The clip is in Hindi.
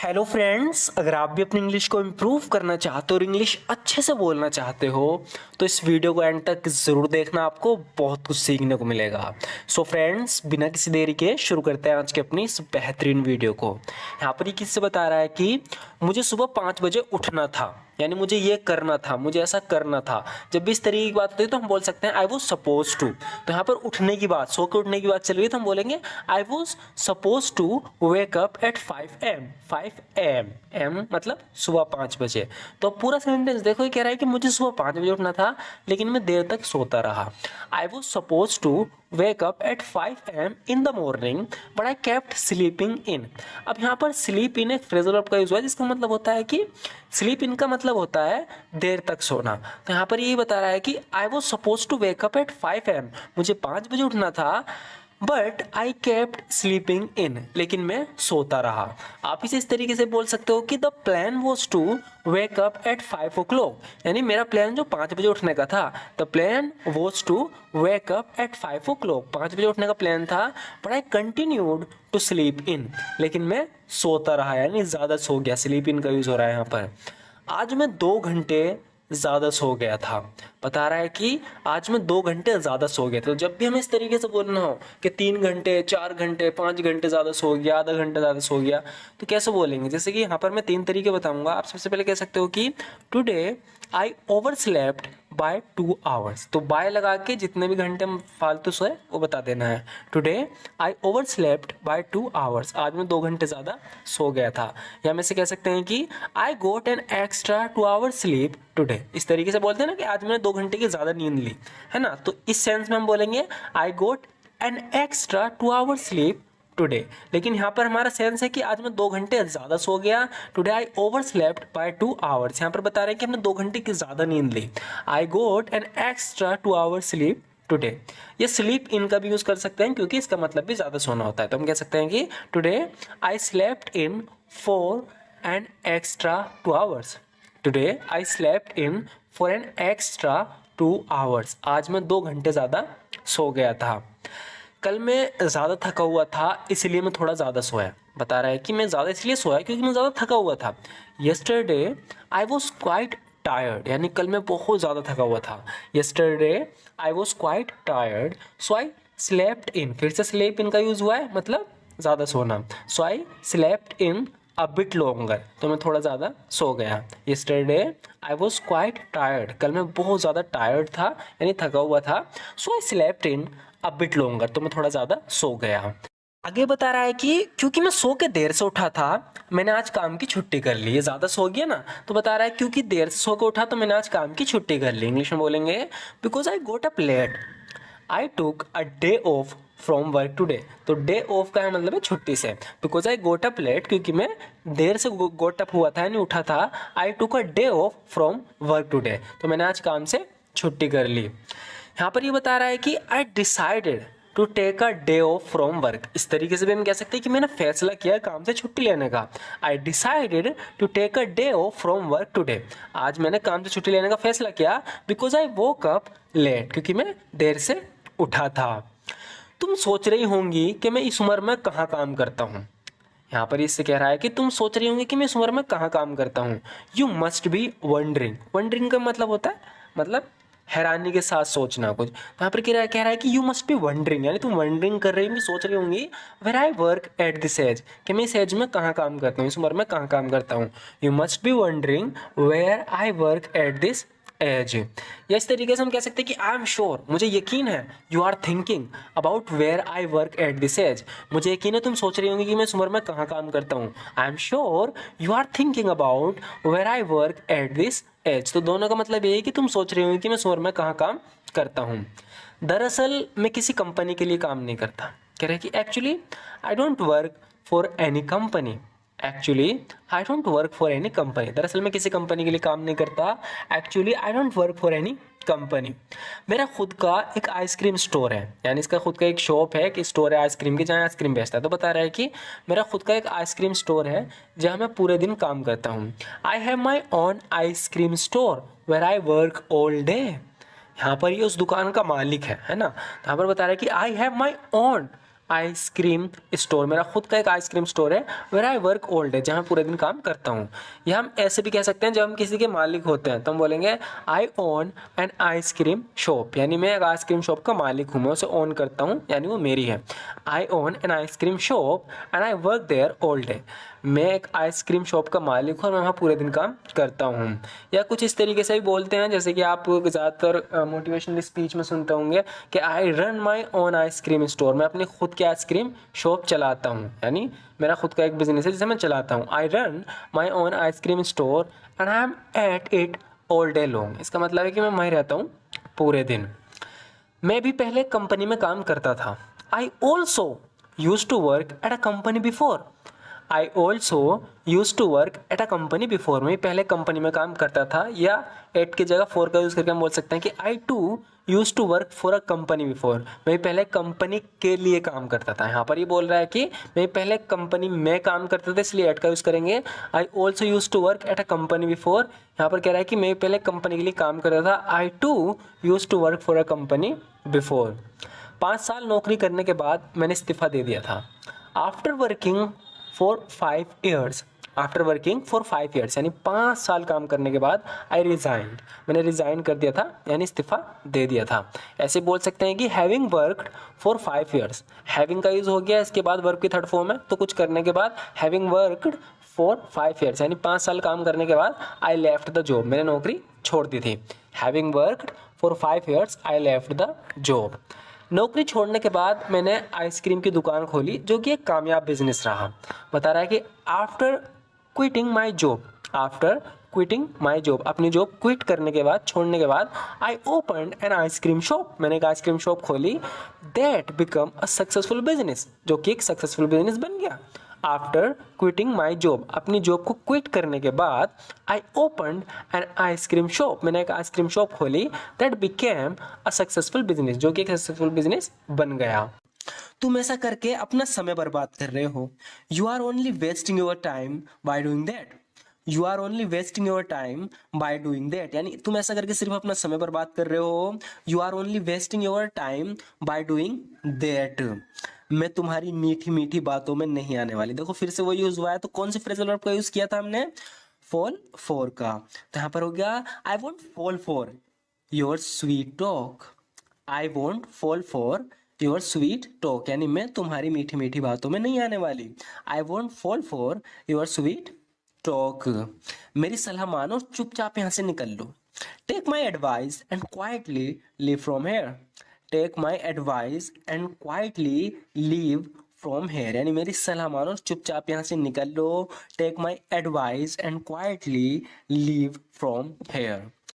हेलो फ्रेंड्स, अगर आप भी अपनी इंग्लिश को इम्प्रूव करना चाहते हो और इंग्लिश अच्छे से बोलना चाहते हो तो इस वीडियो को एंड तक ज़रूर देखना, आपको बहुत कुछ सीखने को मिलेगा। सो फ्रेंड्स, बिना किसी देरी के शुरू करते हैं आज की अपनी इस बेहतरीन वीडियो को। यहाँ पर ये किससे बता रहा है कि मुझे सुबह 5 बजे उठना था, यानी मुझे ये करना था, मुझे ऐसा करना था। जब भी इस तरीके की बात होती है तो हम बोल सकते हैं आई वॉज सपोज टू। तो यहाँ पर उठने की बात, सो के उठने की बात चल रही है तो हम बोलेंगे I was suppose to wake up at 5 AM। 5 AM, M मतलब सुबह 5 बजे। तो पूरा सेंटेंस देखो, ये कह रहा है कि मुझे सुबह 5 बजे उठना था लेकिन मैं देर तक सोता रहा। I was suppose to wake up at 5 AM in the morning but I kept sleeping in. अब यहाँ पर स्लीप इन एक फ्रेजल वर्ब का यूज हुआ है जिसका मतलब होता है कि स्लीप इन का मतलब होता है देर तक सोना। तो यहाँ पर यही बता रहा है कि I was suppose to wake up at 5 AM, मुझे 5 बजे उठना था but I kept sleeping in, लेकिन मैं सोता रहा। आप इसे इस तरीके से बोल सकते हो कि the plan was to wake up at 5 o'clock, यानी मेरा प्लान जो 5 बजे उठने का था, the plan was to wake up at 5 o'clock, 5 बजे उठने का प्लान था but I continued to sleep in, लेकिन मैं सोता रहा, यानी ज़्यादा सो गया। स्लीप इन का यूज़ हो रहा है यहाँ पर। आज मैं 2 घंटे ज़्यादा सो गया था, बता रहा है कि आज मैं 2 घंटे ज़्यादा सो गया था। तो जब भी हमें इस तरीके से बोलना हो कि 3 घंटे, 4 घंटे, 5 घंटे ज़्यादा सो गया, आधा घंटा ज़्यादा सो गया, तो कैसे बोलेंगे? जैसे कि यहाँ पर मैं 3 तरीके बताऊंगा। आप सबसे पहले कह सकते हो कि today I overslept by 2 hours। तो बाय लगा के जितने भी घंटे हम फालतू सोए वो बता देना है। Today I overslept by 2 hours, आज मैं 2 घंटे ज़्यादा सो गया था। या में से कह सकते हैं कि I got an extra 2 hours sleep today. इस तरीके से बोलते हैं ना कि आज मैंने 2 घंटे की ज़्यादा नींद ली, है ना। तो इस सेंस में हम बोलेंगे I got an extra 2 hours sleep today. लेकिन यहाँ पर हमारा सेंस है कि आज मैं 2 घंटे ज़्यादा सो गया। Today I overslept by 2 hours, यहाँ पर बता रहे हैं कि हमने 2 घंटे की ज़्यादा नींद ली। I got an extra 2 hours sleep today. ये स्लीप इन का भी यूज़ कर सकते हैं क्योंकि इसका मतलब भी ज़्यादा सोना होता है। तो हम कह सकते हैं कि today I slept in for an extra 2 hours। Today I slept in for an extra 2 hours, आज मैं 2 घंटे ज़्यादा सो गया था। कल मैं ज़्यादा थका हुआ था इसलिए मैं थोड़ा ज़्यादा सोया, बता रहा है कि मैं ज़्यादा इसलिए सोया क्योंकि मैं ज़्यादा थका हुआ था। Yesterday I was quite tired, यानी कल मैं बहुत ज़्यादा थका हुआ था। Yesterday I was quite tired so I slept इन, फिर से स्लेप इन का यूज़ हुआ है, मतलब ज़्यादा सोना। So I slept in a bit longer, तो मैं थोड़ा ज़्यादा सो गया। Yesterday I was quite tired, कल मैं बहुत ज़्यादा टायर्ड था यानी थका हुआ था। So I slept in a bit longer, तो मैं थोड़ा ज़्यादा सो गया। आगे बता रहा है कि क्योंकि मैं सो के देर से उठा था मैंने आज काम की छुट्टी कर ली। ये ज़्यादा सो गया ना, तो बता रहा है क्योंकि देर से सो के उठा तो मैंने आज काम की छुट्टी कर ली। इंग्लिश में बोलेंगे because I got up late I took a day off from work today. तो डे ऑफ का है मतलब है छुट्टी से। Because I got up late, क्योंकि मैं देर से गोट अप हुआ था यानी उठा था। I took a day off from work today, तो मैंने आज काम से छुट्टी कर ली। यहाँ पर ये बता रहा है कि I decided to take a day off from work. इस तरीके से भी हम कह सकते हैं कि मैंने फैसला किया काम से छुट्टी लेने का। I decided to take a day off from work today, आज मैंने काम से छुट्टी लेने का फैसला किया। Because I woke up late, क्योंकि मैं देर से उठा था। तुम सोच रही होंगी कि मैं इस उम्र में कहाँ काम करता हूँ। यहाँ पर इससे कह रहा है कि तुम सोच रही होंगी कि मैं इस उम्र में कहाँ काम करता हूँ। You must be wondering, wondering का मतलब होता है मतलब हैरानी के साथ सोचना कुछ। तो यहाँ पर कह रहा है कि यू मस्ट बी वंडरिंग, यानी तुम वंडरिंग कर रही होंगी, सोच रही होंगी where I work at this age, कि मैं इस एज में कहाँ काम करता हूँ, इस उम्र में कहाँ काम करता हूँ। You must be wondering where I work at this age. या इस तरीके से हम कह सकते हैं कि आई एम श्योर, मुझे यकीन है। You are thinking about where I work at this age, मुझे यकीन है तुम सोच रही होंगी कि मैं इस उम्र में कहाँ काम करता हूँ। I am sure you are thinking about where I work at this age. तो दोनों का मतलब ये है कि तुम सोच रही होंगी कि मैं इस उम्र में कहाँ काम करता हूँ। दरअसल मैं किसी कंपनी के लिए काम नहीं करता, कह रहे कि actually I don't work for any company. Actually I don't work for any company, दरअसल मैं किसी कंपनी के लिए काम नहीं करता। Actually I don't work for any company. मेरा खुद का एक आइसक्रीम स्टोर है, यानी इसका खुद का एक शॉप है कि स्टोर है आइसक्रीम की, जहाँ आइसक्रीम बेचता है। तो बता रहा है कि मेरा खुद का एक आइसक्रीम स्टोर है जहाँ मैं पूरे दिन काम करता हूँ। I have my own ice cream store where I work all day. यहाँ पर ये उस दुकान का मालिक है ना। तो यहाँ पर बता रहा है कि I have my own ice cream store, मेरा खुद का एक आइसक्रीम स्टोर है, where I work all day, जहाँ पूरे दिन काम करता हूँ। या हम ऐसे भी कह सकते हैं, जब हम किसी के मालिक होते हैं तो हम बोलेंगे आई ओन एन आइसक्रीम शॉप, यानी मैं एक आइसक्रीम शॉप का मालिक हूँ, मैं उसे ओन करता हूँ, यानी वो मेरी है। I own an ice cream shop and I work there all day, मैं एक आइसक्रीम शॉप का मालिक हूँ और मैं वहाँ पूरे दिन काम करता हूँ। या कुछ इस तरीके से भी बोलते हैं, जैसे कि आप ज़्यादातर मोटिवेशनल स्पीच में सुनते होंगे कि I run my own ice cream store, मैं अपनी खुद की आइसक्रीम शॉप चलाता हूँ, यानी मेरा खुद का एक बिजनेस है जिसे मैं चलाता हूँ। I run my own ice cream store and I am at it all day long, इसका मतलब है कि मैं वहीं रहता हूँ पूरे दिन। मैं भी पहले कंपनी में काम करता था। I also used to work at a company before, I also used to work at a company before, मैं पहले कंपनी में काम करता था। या एट की जगह फोर का यूज़ करके हम बोल सकते हैं कि I to use to work for a company before, मैं पहले कंपनी के लिए काम करता था। यहाँ पर ये बोल रहा है कि मैं पहले कंपनी में काम करता था, इसलिए एट का यूज़ करेंगे। I also used to work at a company before, यहाँ पर कह रहा है कि मैं पहले कंपनी के लिए काम करता था। I to use to work for a company before. 5 साल नौकरी करने के बाद मैंने इस्तीफ़ा दे दिया था। After working for 5 years, after working for 5 years, यानी 5 साल काम करने के बाद आई रिज़ाइंड, मैंने रिज़ाइन कर दिया था, यानी इस्तीफ़ा दे दिया था। ऐसे बोल सकते हैं कि having worked for 5 years, having का यूज़ हो गया, इसके बाद वर्ब की थर्ड फॉर्म है, तो कुछ करने के बाद हैविंग वर्कड फॉर 5 ईयर्स, यानी 5 साल काम करने के बाद आई लेफ्ट द जॉब, मैंने नौकरी छोड़ दी थी। Having worked for 5 years I left the job. नौकरी छोड़ने के बाद मैंने आइसक्रीम की दुकान खोली, जो कि एक कामयाब बिजनेस रहा। बता रहा है कि after quitting my job, after quitting my job, अपनी जॉब क्विट करने के बाद, छोड़ने के बाद, I opened N ice cream shop, मैंने एक आइसक्रीम शॉप खोली। That become a successful business, जो कि एक सक्सेसफुल बिजनेस बन गया। आफ्टर क्विटिंग माई जॉब, अपनी जॉब को क्विट करने के बाद, I opened N ice cream shop, मैंने एक आइसक्रीम शॉप खोली। That became a successful business, जो कि एक सक्सेसफुल बिजनेस बन गया। तुम ऐसा करके अपना समय बर्बाद कर रहे हो। You are only wasting your time by doing that, you are only wasting your time by doing that, यानी तुम ऐसा करके सिर्फ अपना समय बर्बाद कर रहे हो। You are only wasting your time by doing that, मैं तुम्हारी मीठी मीठी बातों में नहीं आने वाली। देखो फिर से वो यूज हुआ है, तो कौन से फ्रेजल वर्ब का यूज किया था हमने? फॉल फॉर का। तो यहां पर हो गया आई won't fall for your sweet talk, I won't fall for your sweet talk, यानी मैं तुम्हारी मीठी मीठी बातों में नहीं आने वाली। I won't fall for your sweet talk. मेरी सलाह मानो, चुपचाप यहां से निकल लो। Take my advice and quietly leave from here, take my advice and quietly leave from here, यानी मेरी सलाह मानो, चुपचाप यहाँ से निकल लो। Take my advice and quietly leave from hair.